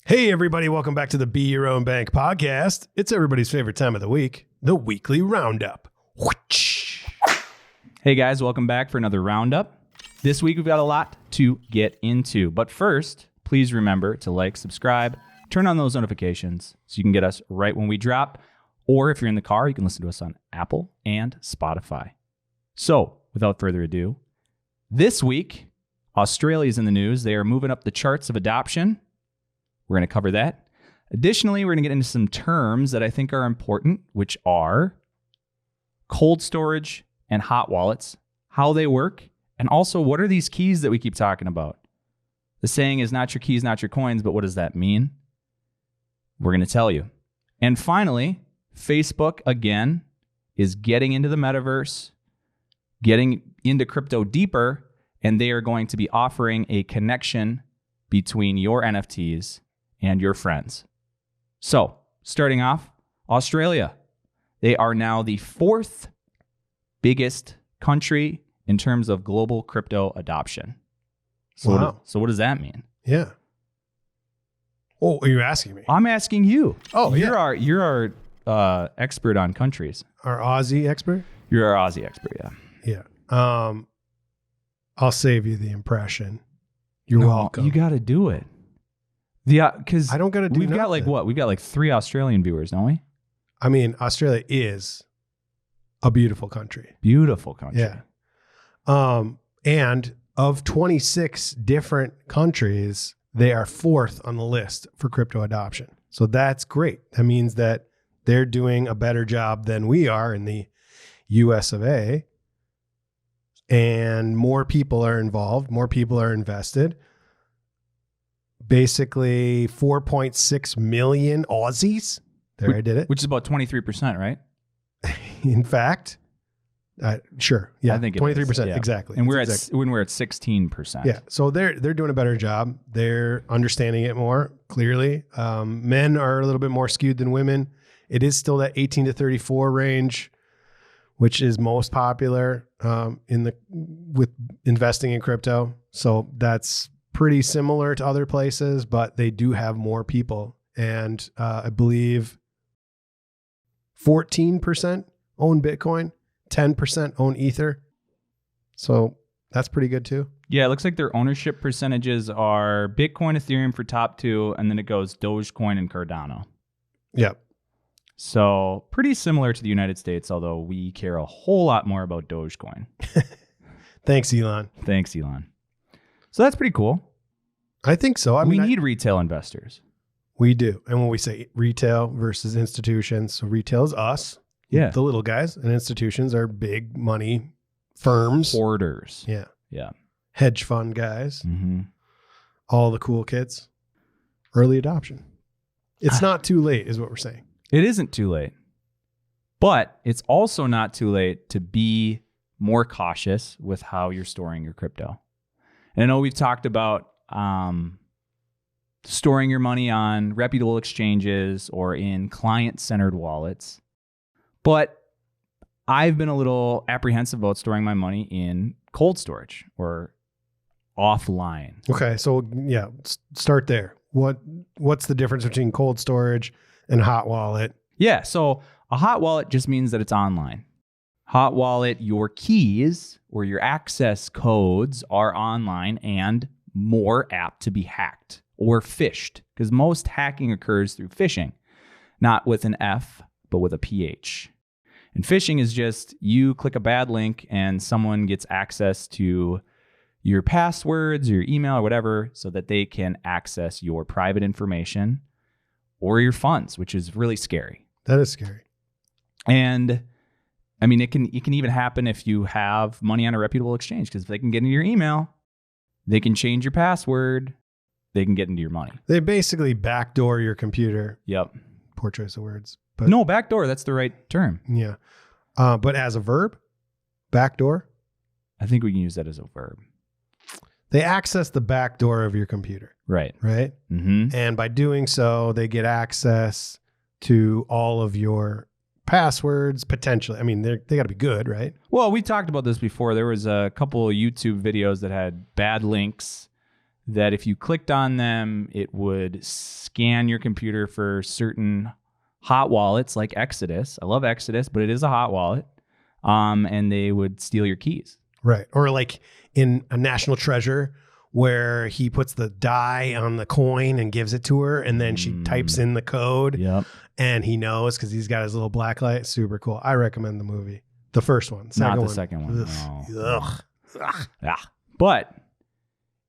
Hey, everybody. Welcome back to the Be Your Own Bank podcast. It's everybody's favorite time of the week, the weekly Roundup. Hey, guys. Welcome back for another Roundup. This week, we've got a lot to get into. But first, please remember to like, subscribe, turn on those notifications so you can get us right when we drop. Or if you're in the car, you can listen to us on Apple and Spotify. So, without further ado, this week, Australia's in the news. They are moving up the charts of adoption. We're going to cover that. Additionally, we're going to get into some terms that I think are important, which are cold storage and hot wallets, how they work, and also what are these keys that we keep talking about? The saying is not your keys, not your coins, but what does that mean? We're going to tell you. And finally, Facebook, again, is getting into the metaverse, getting into crypto deeper, and they are going to be offering a connection between your NFTs and your friends. So, starting off, Australia. They are now the fourth biggest country in terms of global crypto adoption. So, Wow. So what does that mean? Yeah. Oh, are you asking me? I'm asking you. Oh, you're our expert on countries. Our Aussie expert? You're our Aussie expert, yeah. Yeah. I'll save you the impression. You're welcome. You got to do it. Because I don't got to do We've got like what? We've got like 3 Australian viewers, don't we? I mean, Australia is a beautiful country. Beautiful country. Yeah. And of 26 different countries, they are 4th on the list for crypto adoption. So that's great. That means that they're doing a better job than we are in the US of A. And more people are involved. More people are invested. Basically 4.6 million Aussies. I did it. Which is about 23%, right? In fact, sure. Yeah. I think 23%. Yeah. Exactly. And we're at 16%. Yeah. So they're doing a better job. They're understanding it more clearly. Men are a little bit more skewed than women. It is still that 18 to 34 range, which is most popular with investing in crypto. So that's pretty similar to other places, but they do have more people. And I believe 14% own Bitcoin, 10% own Ether. So that's pretty good too. Yeah, it looks like their ownership percentages are Bitcoin, Ethereum for top 2, and then it goes Dogecoin and Cardano. Yep. So pretty similar to the United States, although we care a whole lot more about Dogecoin. Thanks, Elon. Thanks, Elon. So that's pretty cool. I think so. We need retail investors. We do. And when we say retail versus institutions, so retail is us, yeah, the little guys, and institutions are big money firms. Hoarders. Yeah. Yeah. Hedge fund guys. Mm-hmm. All the cool kids. Early adoption. It's not too late is what we're saying. It isn't too late. But it's also not too late to be more cautious with how you're storing your crypto. And I know we've talked about storing your money on reputable exchanges or in client-centered wallets. But I've been a little apprehensive about storing my money in cold storage or offline. Okay, so yeah, start there. What's the difference between cold storage and hot wallet? Yeah, so a hot wallet just means that it's online. Hot wallet, your keys or your access codes are online and more apt to be hacked or phished, because most hacking occurs through phishing, not with an F, but with a PH. And phishing is just you click a bad link and someone gets access to your passwords, your email, or whatever, so that they can access your private information or your funds, which is really scary. That is scary. And I mean, it can even happen if you have money on a reputable exchange, because if they can get into your email, they can change your password, they can get into your money. They basically backdoor your computer. Yep. Poor choice of words. But no, backdoor, that's the right term. Yeah. But as a verb, backdoor? I think we can use that as a verb. They access the back door of your computer. Right. Right? Mm-hmm. And by doing so, they get access to all of your passwords, potentially. I mean, they got to be good, right? Well, we talked about this before. There was a couple of YouTube videos that had bad links that if you clicked on them, it would scan your computer for certain hot wallets like Exodus. I love Exodus, but it is a hot wallet. And they would steal your keys. Right. Or like in a National Treasure where he puts the die on the coin and gives it to her, and then she types in the code. Yep. And he knows because he's got his little black light. Super cool. I recommend the movie. The first one. Not the second one. No. Ugh. Yeah. But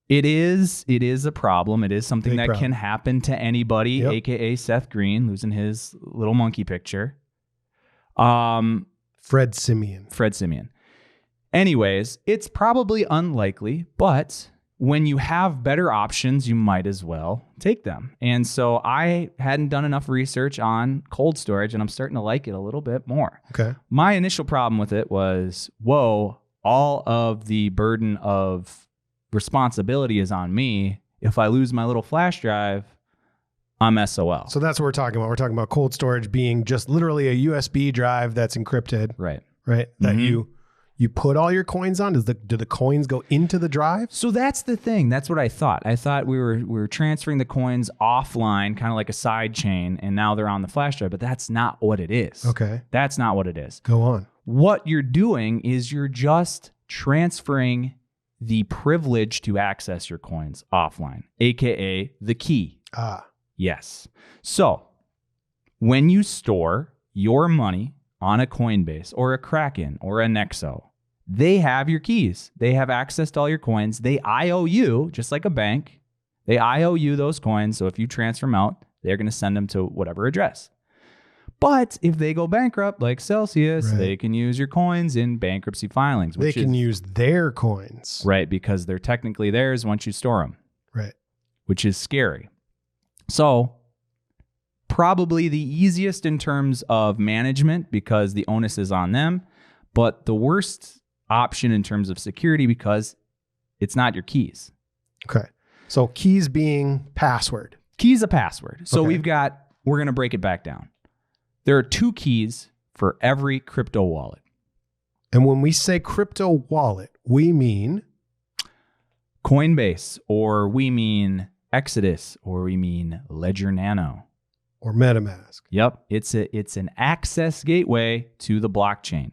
it is a problem. It is something that can happen to anybody, aka Seth Green losing his little monkey picture. Fred Simeon. Anyways, it's probably unlikely, but when you have better options, you might as well take them. And so I hadn't done enough research on cold storage, and I'm starting to like it a little bit more. Okay. My initial problem with it was, whoa, all of the burden of responsibility is on me. If I lose my little flash drive, I'm SOL. So that's what we're talking about. We're talking about cold storage being just literally a USB drive that's encrypted. Right. That you put all your coins on. Do the coins go into the drive? So that's the thing. That's what I thought. I thought we were transferring the coins offline, kind of like a side chain, and now they're on the flash drive, but that's not what it is. Okay. That's not what it is. Go on. What you're doing is you're just transferring the privilege to access your coins offline, aka the key. Yes. So when you store your money on a Coinbase or a Kraken or a Nexo, they have your keys. They have access to all your coins. They IOU, just like a bank. They IOU those coins. So if you transfer them out, they're going to send them to whatever address. But if they go bankrupt, like Celsius, they can use your coins in bankruptcy filings. They can use their coins. Right, because they're technically theirs once you store them. Right. Which is scary. So probably the easiest in terms of management because the onus is on them, but the worst option in terms of security because it's not your keys. Okay. So keys being password. Key's a password. So we're going to break it back down. There are 2 keys for every crypto wallet. And when we say crypto wallet, we mean Coinbase, or we mean Exodus, or we mean Ledger Nano. Or MetaMask. Yep. It's an access gateway to the blockchain.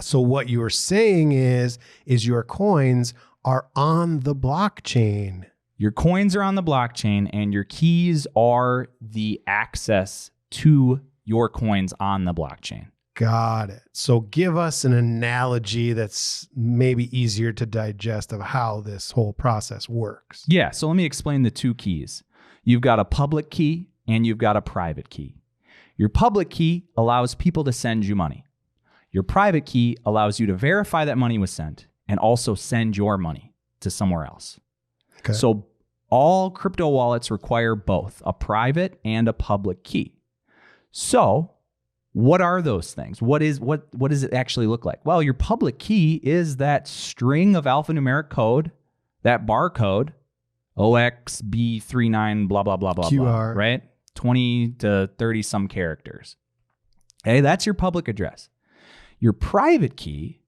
So what you are saying is your coins are on the blockchain. Your coins are on the blockchain and your keys are the access to your coins on the blockchain. Got it. So give us an analogy that's maybe easier to digest of how this whole process works. Yeah. So let me explain the 2 keys. You've got a public key and you've got a private key. Your public key allows people to send you money. Your private key allows you to verify that money was sent and also send your money to somewhere else. Okay. So all crypto wallets require both a private and a public key. So what are those things? What does it actually look like? Well, your public key is that string of alphanumeric code, that barcode, OXB39, blah, blah, blah, blah, QR. blah, right? 20 to 30 some characters. Okay, that's your public address. Your private key,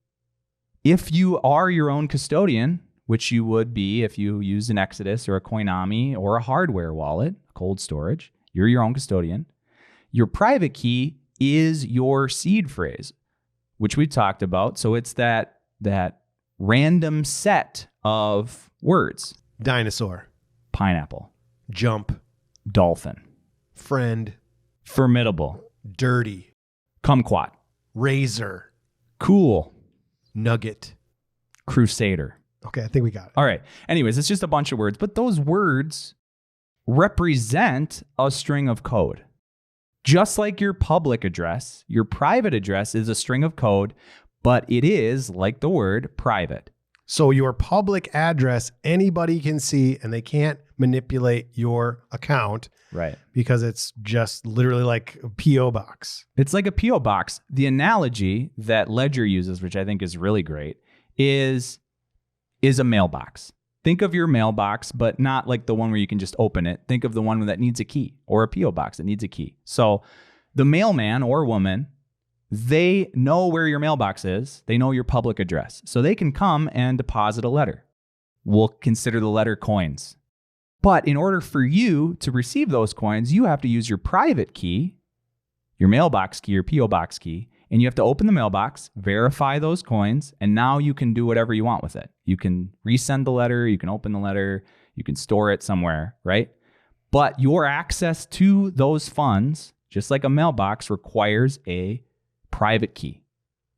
if you are your own custodian, which you would be if you use an Exodus or a Coinami or a hardware wallet, cold storage, you're your own custodian. Your private key is your seed phrase, which we talked about. So it's that random set of words. Dinosaur. Pineapple. Jump. Dolphin. Friend. Formidable. Dirty. Kumquat. Razor. Cool. Nugget. Crusader. Okay, I think we got it. All right. Anyways, it's just a bunch of words, but those words represent a string of code. Just like your public address, your private address is a string of code, but it is, like the word, private. So your public address, anybody can see, and they can't manipulate your account. Right. Because it's just literally like a P.O. box. It's like a P.O. box. The analogy that Ledger uses, which I think is really great, is a mailbox. Think of your mailbox, but not like the one where you can just open it. Think of the one that needs a key, or a P.O. box that needs a key. So the mailman or woman, they know where your mailbox is. They know your public address. So they can come and deposit a letter. will consider the letter coins. But in order for you to receive those coins, you have to use your private key, your mailbox key, your P.O. box key, and you have to open the mailbox, verify those coins, and now you can do whatever you want with it. You can resend the letter, you can open the letter, you can store it somewhere, right? But your access to those funds, just like a mailbox, requires a private key.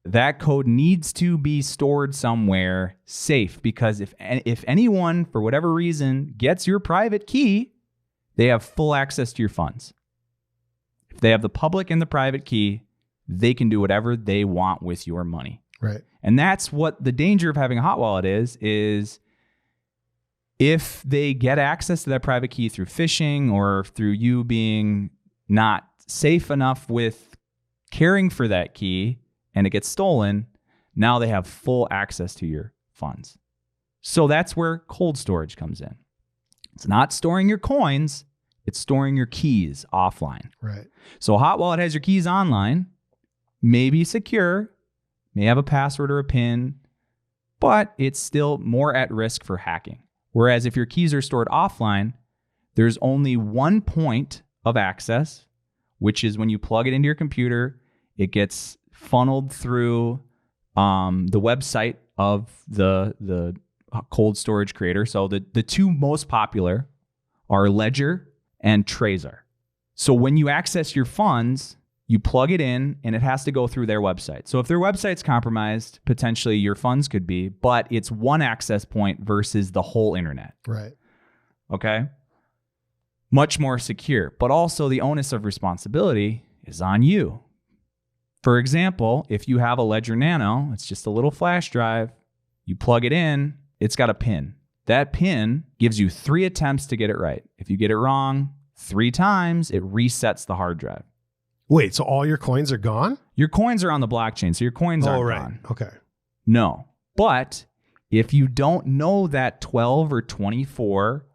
That code needs to be stored somewhere safe, because if anyone, for whatever reason, gets your private key, they have full access to your funds. If they have the public and the private key, they can do whatever they want with your money. Right. And that's what the danger of having a hot wallet is if they get access to that private key through phishing or through you being not safe enough with caring for that key, and it gets stolen, now they have full access to your funds. So that's where cold storage comes in. It's not storing your coins, it's storing your keys offline. Right. So a hot wallet has your keys online, may be secure, may have a password or a PIN, but it's still more at risk for hacking. Whereas if your keys are stored offline, there's only one point of access, which is when you plug it into your computer, it gets funneled through the website of the cold storage creator. So the two most popular are Ledger and Trezor. So when you access your funds, you plug it in and it has to go through their website. So if their website's compromised, potentially your funds could be, but it's one access point versus the whole internet. Right. Okay? Much more secure, but also the onus of responsibility is on you. For example, if you have a Ledger Nano, it's just a little flash drive, you plug it in, it's got a PIN. That PIN gives you 3 attempts to get it right. If you get it wrong 3 times, it resets the hard drive. Wait, so all your coins are gone? Your coins are on the blockchain, so your coins aren't gone. Okay. No. But if you don't know that 12 or 24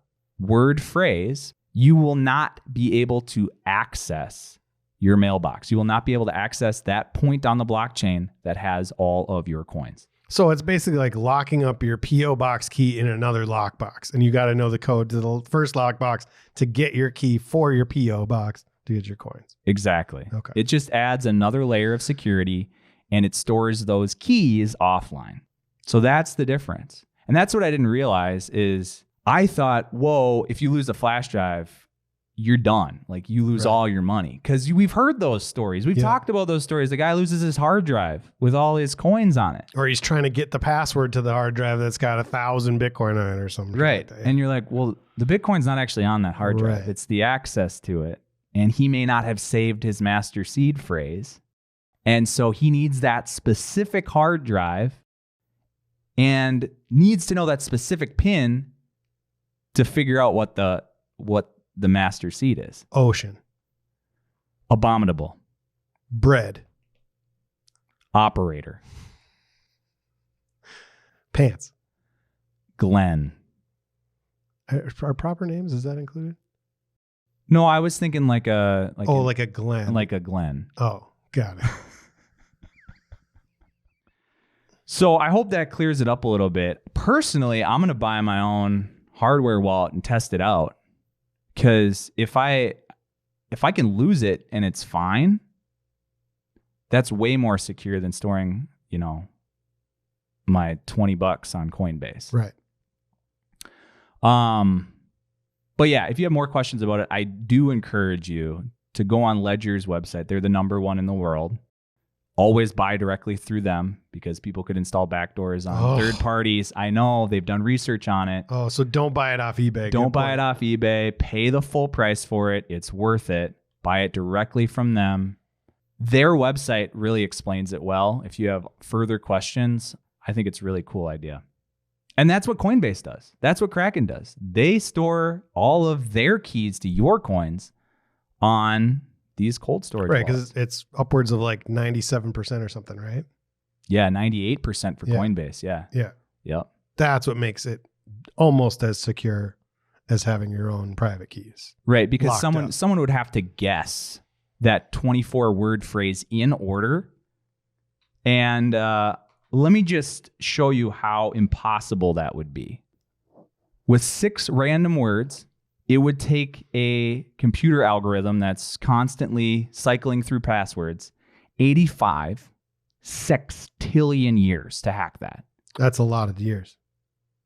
word phrase, you will not be able to access your mailbox. You will not be able to access that point on the blockchain that has all of your coins. So it's basically like locking up your P.O. box key in another lockbox. And you got to know the code to the first lockbox to get your key for your P.O. box to get your coins. Exactly. Okay. It just adds another layer of security and it stores those keys offline. So that's the difference. And that's what I didn't realize is I thought, whoa, if you lose a flash drive, you're done. Like you lose all your money. Because we've heard those stories. We've talked about those stories. The guy loses his hard drive with all his coins on it. Or he's trying to get the password to the hard drive that's got 1,000 Bitcoin on it or something. Right. Like that. And you're like, well, the Bitcoin's not actually on that hard drive. Right. It's the access to it. And he may not have saved his master seed phrase. And so he needs that specific hard drive and needs to know that specific PIN to figure out what the master seed is. Ocean. Abominable. Bread. Operator. Pants. GLEN. Are proper names? Is that included? No, I was thinking like a GLEN. Like a GLEN. Oh, got it. So I hope that clears it up a little bit. Personally, I'm going to buy my own hardware wallet and test it out. Because if I can lose it and it's fine, that's way more secure than storing, my $20 on Coinbase. Right. But yeah, if you have more questions about it, I do encourage you to go on Ledger's website. They're the #1 in the world. Always buy directly through them because people could install backdoors on third parties. I know they've done research on it. Oh, so don't buy it off eBay. Don't buy it off eBay. Pay the full price for it. It's worth it. Buy it directly from them. Their website really explains it well. If you have further questions, I think it's a really cool idea. And that's what Coinbase does. That's what Kraken does. They store all of their keys to your coins on these cold storage Right, wallets. because it's upwards of like 97% or something, right? Yeah, 98% for Coinbase. Yeah. Yeah. Yep. That's what makes it almost as secure as having your own private keys. Right, because Locked someone would have to guess that 24-word phrase in order. And let me just show you how impossible that would be. With 6 random words, it would take a computer algorithm that's constantly cycling through passwords 85 sextillion years to hack that. That's a lot of years.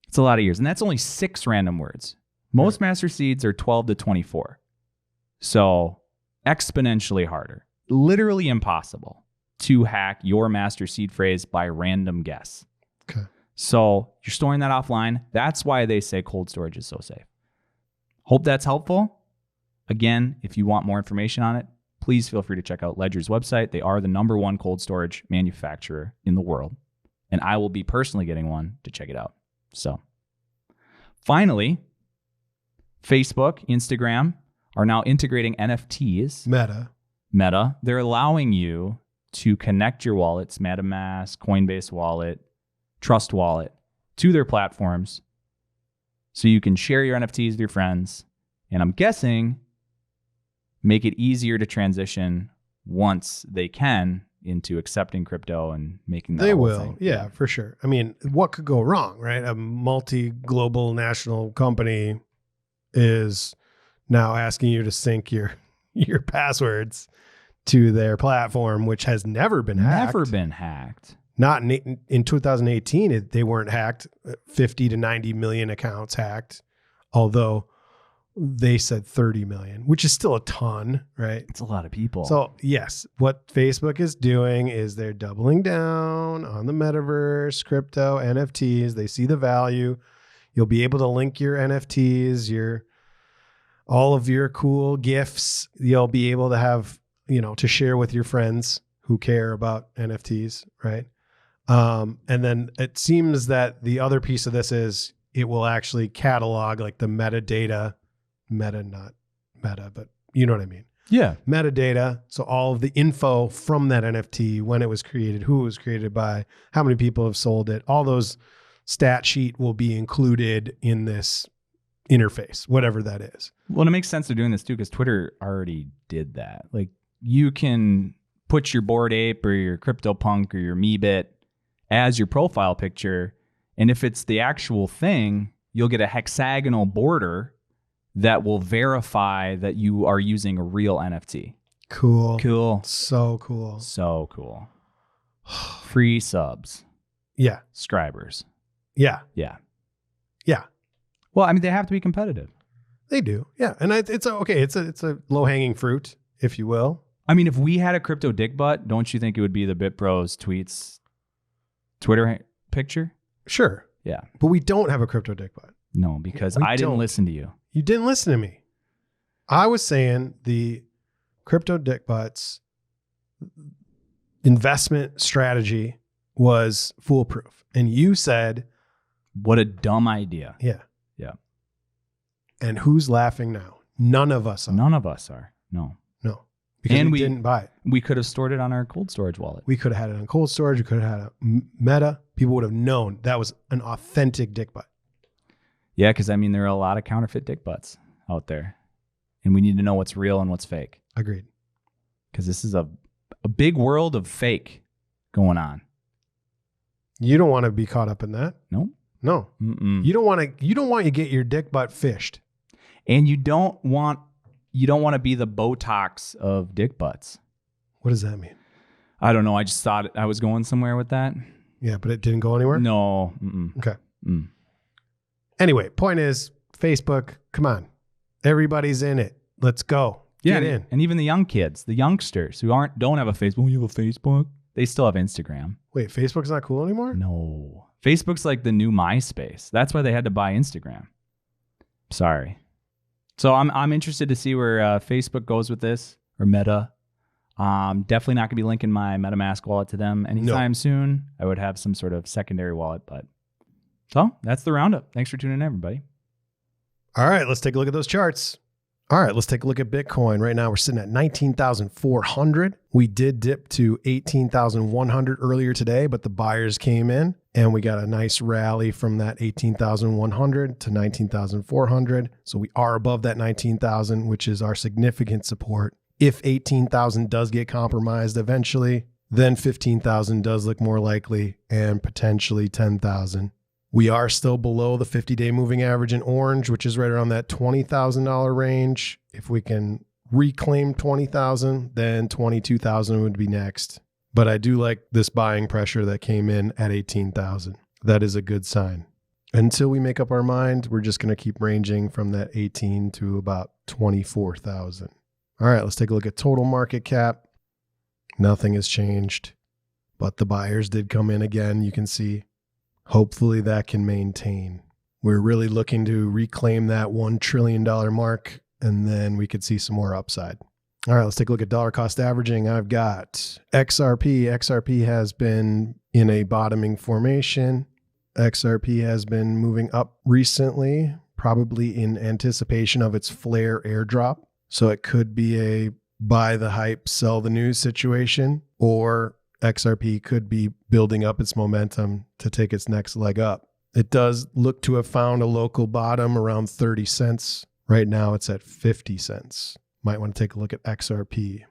It's a lot of years. And that's only 6 random words. Most master seeds are 12 to 24. So exponentially harder. Literally impossible to hack your master seed phrase by random guess. Okay. So you're storing that offline. That's why they say cold storage is so safe. Hope that's helpful. Again, if you want more information on it, please feel free to check out Ledger's website. They are the #1 cold storage manufacturer in the world. And I will be personally getting one to check it out. So finally, Facebook, Instagram are now integrating NFTs. Meta. They're allowing you to connect your wallets, MetaMask, Coinbase Wallet, Trust Wallet, to their platforms so you can share your NFTs with your friends. And I'm guessing make it easier to transition once they can into accepting crypto and making that They whole will. thing. Yeah, for sure. I mean, what could go wrong, right? A multi-global national company is now asking you to sync your passwords to their platform, which has never been hacked. Not in 2018, they weren't hacked. 50 to 90 million accounts hacked, although they said 30 million, which is still a ton, right? It's a lot of people. So yes, what Facebook is doing is they're doubling down on the metaverse, crypto, NFTs. They see the value. You'll be able to link your NFTs, all of your cool gifts. You'll be able to have, to share with your friends who care about NFTs, right? And then it seems that the other piece of this is it will actually catalog like the metadata, not meta, but you know what I mean? Yeah. Metadata. So all of the info from that NFT, when it was created, who it was created by, how many people have sold it, all those stat sheet will be included in this interface, whatever that is. Well, it makes sense they're doing this too, because Twitter already did that. Like you can put your Bored Ape or your CryptoPunk or your Meebit as your profile picture. And if it's the actual thing, you'll get a hexagonal border that will verify that you are using a real NFT. Cool. So cool. Free subs. Yeah. Subscribers. Yeah. Well, I mean, they have to be competitive. They do. Yeah. And it's okay. It's a low-hanging fruit, if you will. I mean, if we had a crypto dick butt, don't you think it would be the BitBros tweets Twitter picture? Sure. Yeah. But we don't have a crypto dick butt. No, because I didn't listen to you. You didn't listen to me. I was saying the crypto dick butts investment strategy was foolproof. And you said, what a dumb idea. Yeah. Yeah. And who's laughing now? None of us are. None of us are. No. Because we didn't buy it. We could have stored it on our cold storage wallet. We could have had it on cold storage. We could have had a Meta. People would have known that was an authentic dick butt. Yeah, because I mean, there are a lot of counterfeit dick butts out there. And we need to know what's real and what's fake. Agreed. Because this is a big world of fake going on. You don't want to be caught up in that. No. Mm-mm. You don't want to get your dick butt fished. And you don't want to be the Botox of dick butts. What does that mean? I don't know. I just thought I was going somewhere with that. Yeah, but it didn't go anywhere? No. Okay. Anyway, point is, Facebook, come on. Everybody's in it. Let's go. Get in. And even the young kids, the youngsters who don't have a Facebook. Oh, you have a Facebook? They still have Instagram. Wait, Facebook's not cool anymore? No. Facebook's like the new MySpace. That's why they had to buy Instagram. Sorry. So I'm interested to see where Facebook goes with this, or Meta. Definitely not going to be linking my MetaMask wallet to them anytime soon. I would have some sort of secondary wallet, but so that's the roundup. Thanks for tuning in, everybody. All right, let's take a look at those charts. All right, let's take a look at Bitcoin. Right now, we're sitting at 19,400. We did dip to 18,100 earlier today, but the buyers came in and we got a nice rally from that 18,100 to 19,400. So we are above that 19,000, which is our significant support. If 18,000 does get compromised eventually, then 15,000 does look more likely, and potentially 10,000. We are still below the 50-day moving average in orange, which is right around that $20,000 range. If we can reclaim 20,000, then 22,000 would be next. But I do like this buying pressure that came in at 18,000. That is a good sign. Until we make up our mind, we're just going to keep ranging from that 18 to about 24,000. All right, let's take a look at total market cap. Nothing has changed, but the buyers did come in again. You can see, hopefully that can maintain. We're really looking to reclaim that $1 trillion mark, and then we could see some more upside. All right, let's take a look at dollar cost averaging. I've got XRP. XRP has been in a bottoming formation. XRP has been moving up recently, probably in anticipation of its flare airdrop. So it could be a buy the hype, sell the news situation, or XRP could be building up its momentum to take its next leg up. It does look to have found a local bottom around 30 cents. Right now it's at 50 cents. Might want to take a look at XRP.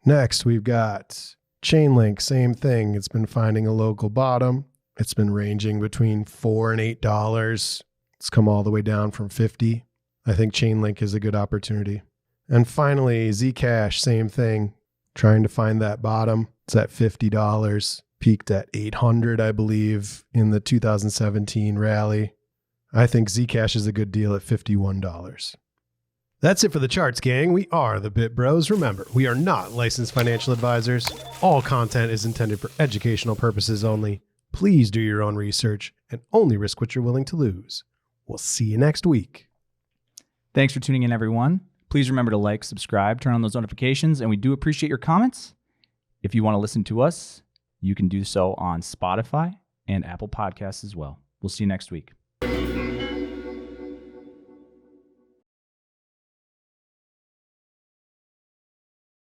Next, we've got Chainlink, same thing. It's been finding a local bottom. It's been ranging between $4 and $8. It's come all the way down from 50. I think Chainlink is a good opportunity. And finally, Zcash, same thing. Trying to find that bottom. It's at $50. Peaked at 800, I believe, in the 2017 rally. I think Zcash is a good deal at $51. That's it for the charts, gang. We are the Bit Bros. Remember, we are not licensed financial advisors. All content is intended for educational purposes only. Please do your own research and only risk what you're willing to lose. We'll see you next week. Thanks for tuning in, everyone. Please remember to like, subscribe, turn on those notifications, and we do appreciate your comments. If you want to listen to us, you can do so on Spotify and Apple Podcasts as well. We'll see you next week.